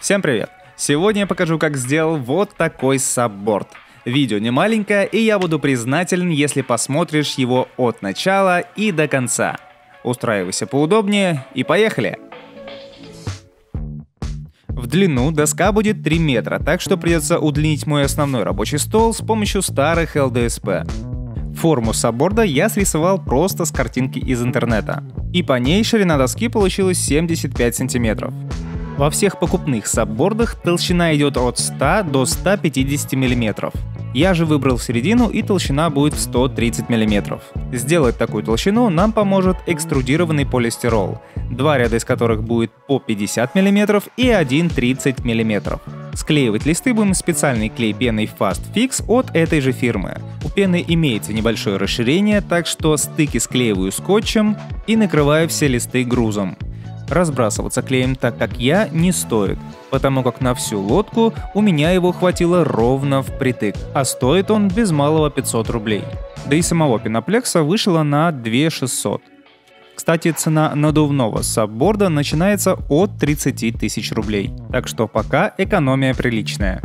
Всем привет! Сегодня я покажу, как сделал вот такой сабборд. Видео не маленькое, и я буду признателен, если посмотришь его от начала и до конца. Устраивайся поудобнее и поехали! В длину доска будет 3 метра, так что придется удлинить мой основной рабочий стол с помощью старых ЛДСП. Форму сабборда я срисовал просто с картинки из интернета. И по ней ширина доски получилась 75 сантиметров. Во всех покупных саббордах толщина идет от 100 до 150 мм. Я же выбрал середину, и толщина будет 130 мм. Сделать такую толщину нам поможет экструдированный полистирол, 2 ряда из которых будет по 50 мм и один 30 мм. Склеивать листы будем специальной клей-пеной Fast Fix от этой же фирмы. У пены имеется небольшое расширение, так что стыки склеиваю скотчем и накрываю все листы грузом. Разбрасываться клеем так, как я, не стоит, потому как на всю лодку у меня его хватило ровно впритык, а стоит он без малого 500 рублей. Да и самого пеноплекса вышло на 2600. Кстати, цена надувного сабборда начинается от 30 тысяч рублей, так что пока экономия приличная.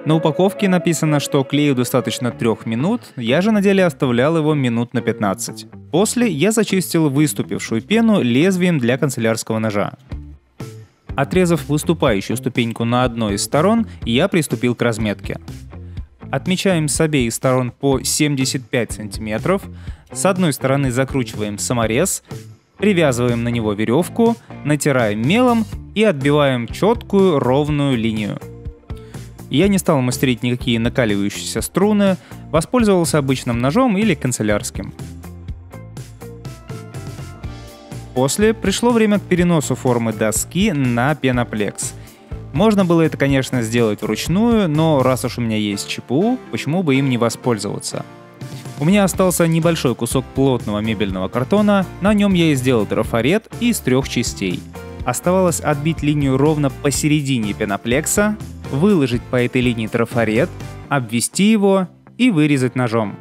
На упаковке написано, что клею достаточно 3 минут, я же на деле оставлял его минут на 15. После я зачистил выступившую пену лезвием для канцелярского ножа. Отрезав выступающую ступеньку на одной из сторон, я приступил к разметке. Отмечаем с обеих сторон по 75 см, с одной стороны закручиваем саморез, привязываем на него веревку, натираем мелом и отбиваем четкую ровную линию. Я не стал мастерить никакие накаливающиеся струны, воспользовался обычным ножом или канцелярским. После пришло время к переносу формы доски на пеноплекс. Можно было это, конечно, сделать вручную, но раз уж у меня есть ЧПУ, почему бы им не воспользоваться? У меня остался небольшой кусок плотного мебельного картона, на нем я и сделал трафарет из 3 частей. Оставалось отбить линию ровно посередине пеноплекса, выложить по этой линии трафарет, обвести его и вырезать ножом.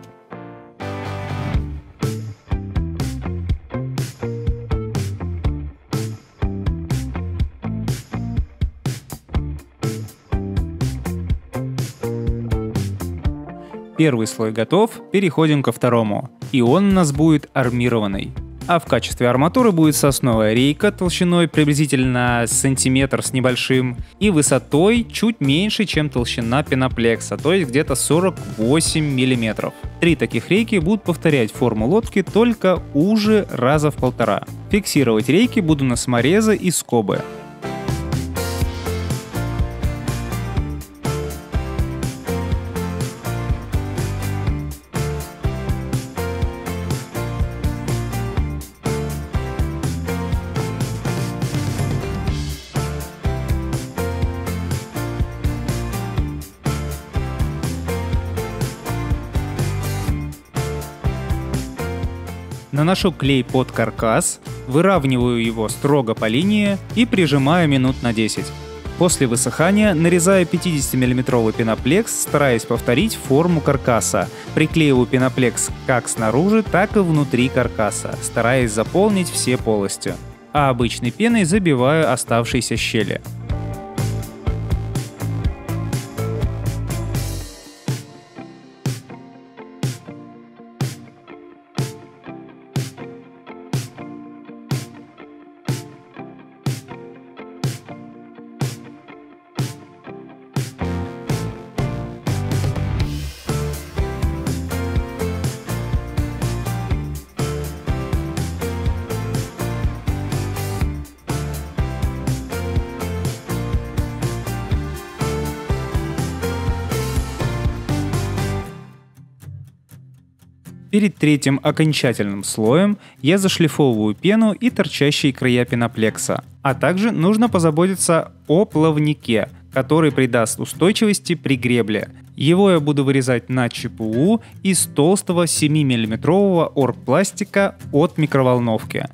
Первый слой готов, переходим ко второму, и он у нас будет армированный. А в качестве арматуры будет сосновая рейка толщиной приблизительно сантиметр с небольшим и высотой чуть меньше, чем толщина пеноплекса, то есть где-то 48 мм. 3 таких рейки будут повторять форму лодки, только уже раза в 1,5. Фиксировать рейки буду на саморезы и скобы. Наношу клей под каркас, выравниваю его строго по линии и прижимаю минут на 10. После высыхания нарезаю 50-мм пеноплекс, стараясь повторить форму каркаса. Приклеиваю пеноплекс как снаружи, так и внутри каркаса, стараясь заполнить все полости. А обычной пеной забиваю оставшиеся щели. Перед третьим окончательным слоем я зашлифовываю пену и торчащие края пеноплекса. А также нужно позаботиться о плавнике, который придаст устойчивости при гребле. Его я буду вырезать на ЧПУ из толстого 7 мм оргпластика от микроволновки.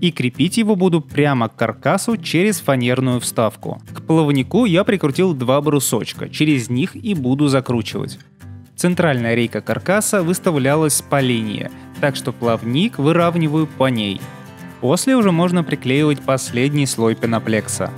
И крепить его буду прямо к каркасу через фанерную вставку. К плавнику я прикрутил 2 брусочка, через них и буду закручивать. Центральная рейка каркаса выставлялась по линии, так что плавник выравниваю по ней. После уже можно приклеивать последний слой пеноплекса.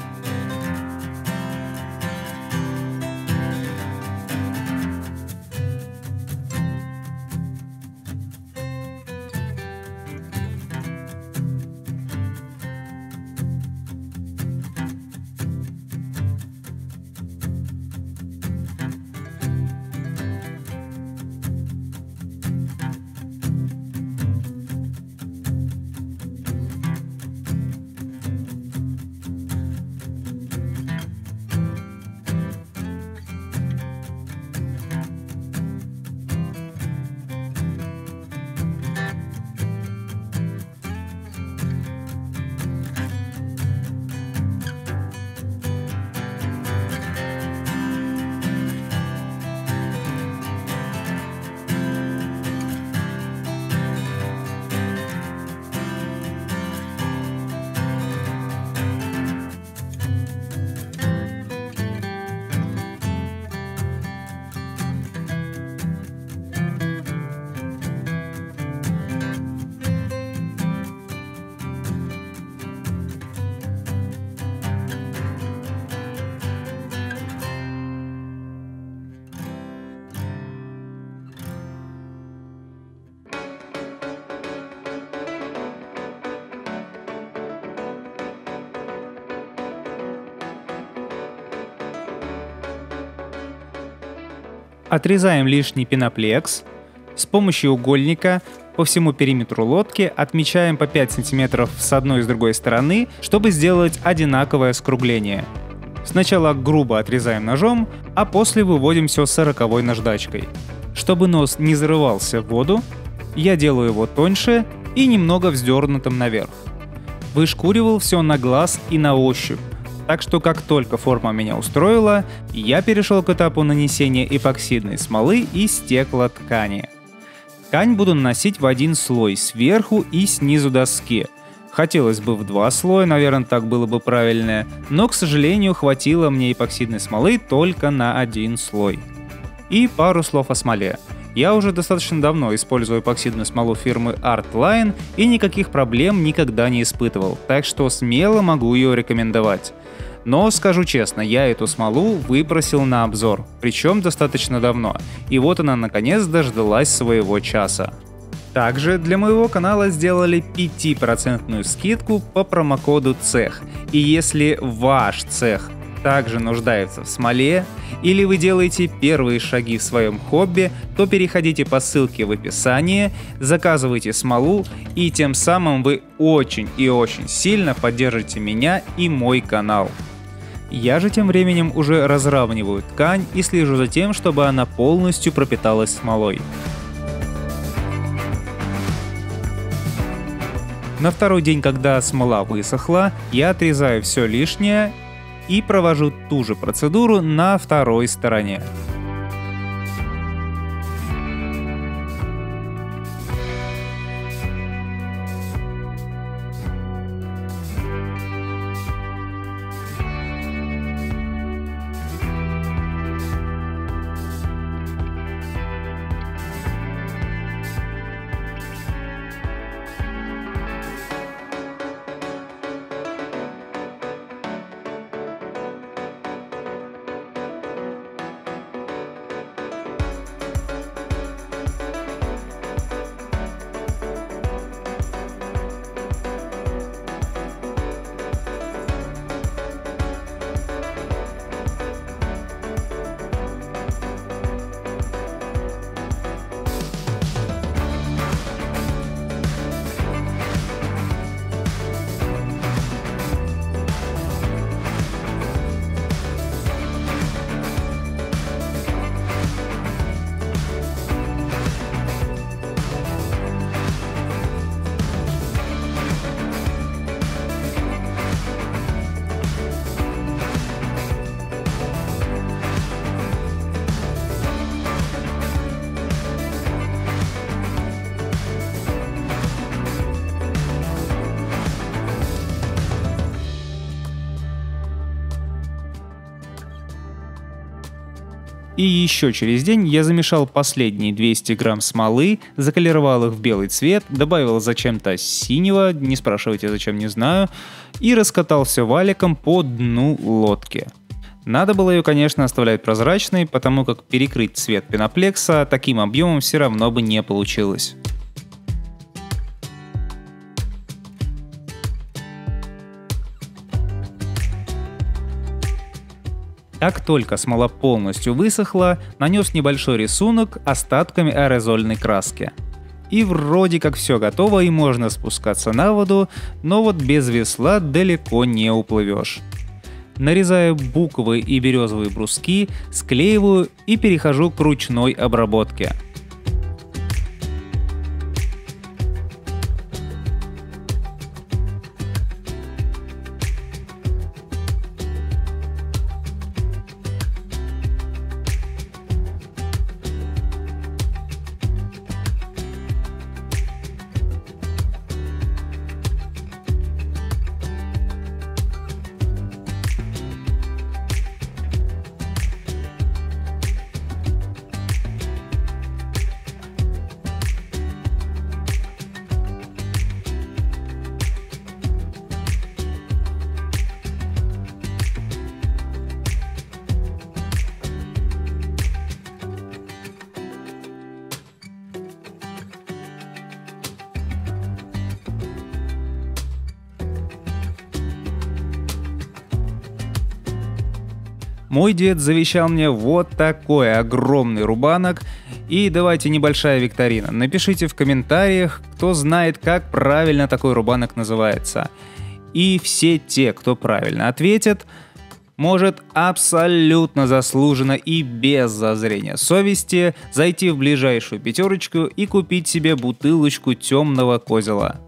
Отрезаем лишний пеноплекс. С помощью угольника по всему периметру лодки отмечаем по 5 см с одной и с другой стороны, чтобы сделать одинаковое скругление. Сначала грубо отрезаем ножом, а после выводим все 40-й наждачкой. Чтобы нос не зарывался в воду, я делаю его тоньше и немного вздернутым наверх. Вышкуривал все на глаз и на ощупь. Так что как только форма меня устроила, я перешел к этапу нанесения эпоксидной смолы и стеклоткани. Ткань буду наносить в один слой сверху и снизу доски. Хотелось бы в 2 слоя, наверное, так было бы правильно, но, к сожалению, хватило мне эпоксидной смолы только на 1 слой. И пару слов о смоле. Я уже достаточно давно использую эпоксидную смолу фирмы Artline и никаких проблем никогда не испытывал, так что смело могу ее рекомендовать. Но скажу честно, я эту смолу выбросил на обзор, причем достаточно давно, и вот она наконец дождалась своего часа. Также для моего канала сделали 5% скидку по промокоду ЦЕХ, и если ваш цех также нуждается в смоле, или вы делаете первые шаги в своем хобби, то переходите по ссылке в описании, заказывайте смолу, и тем самым вы очень и очень сильно поддержите меня и мой канал. Я же тем временем уже разравниваю ткань и слежу за тем, чтобы она полностью пропиталась смолой. На второй день, когда смола высохла, я отрезаю все лишнее и провожу ту же процедуру на второй стороне. И еще через день я замешал последние 200 грамм смолы, заколеровал их в белый цвет, добавил зачем-то синего, не спрашивайте зачем, не знаю, и раскатал все валиком по дну лодки. Надо было ее, конечно, оставлять прозрачной, потому как перекрыть цвет пеноплекса таким объемом все равно бы не получилось. Как только смола полностью высохла, нанес небольшой рисунок остатками аэрозольной краски. И вроде как все готово и можно спускаться на воду, но вот без весла далеко не уплывешь. Нарезаю буковые и березовые бруски, склеиваю и перехожу к ручной обработке. Мой дед завещал мне вот такой огромный рубанок. И давайте небольшая викторина. Напишите в комментариях, кто знает, как правильно такой рубанок называется. И все те, кто правильно ответит, может абсолютно заслуженно и без зазрения совести зайти в ближайшую пятерочку и купить себе бутылочку темного козела.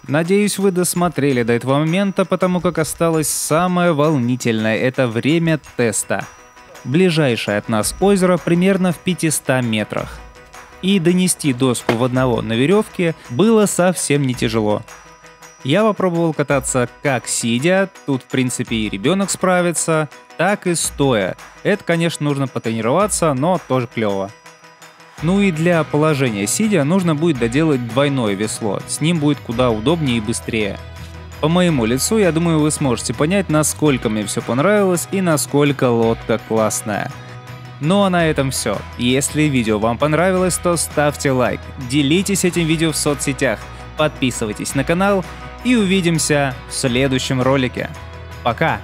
Надеюсь, вы досмотрели до этого момента, потому как осталось самое волнительное – это время теста. Ближайшее от нас озеро примерно в 500 метрах. И донести доску в одного на веревке было совсем не тяжело. Я попробовал кататься как сидя, тут в принципе и ребенок справится, так и стоя. Это, конечно, нужно потренироваться, но тоже клево. Ну и для положения сидя нужно будет доделать двойное весло, с ним будет куда удобнее и быстрее. По моему лицу, я думаю, вы сможете понять, насколько мне все понравилось и насколько лодка классная. Ну а на этом все. Если видео вам понравилось, то ставьте лайк, делитесь этим видео в соцсетях, подписывайтесь на канал и увидимся в следующем ролике. Пока!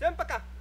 Всем пока!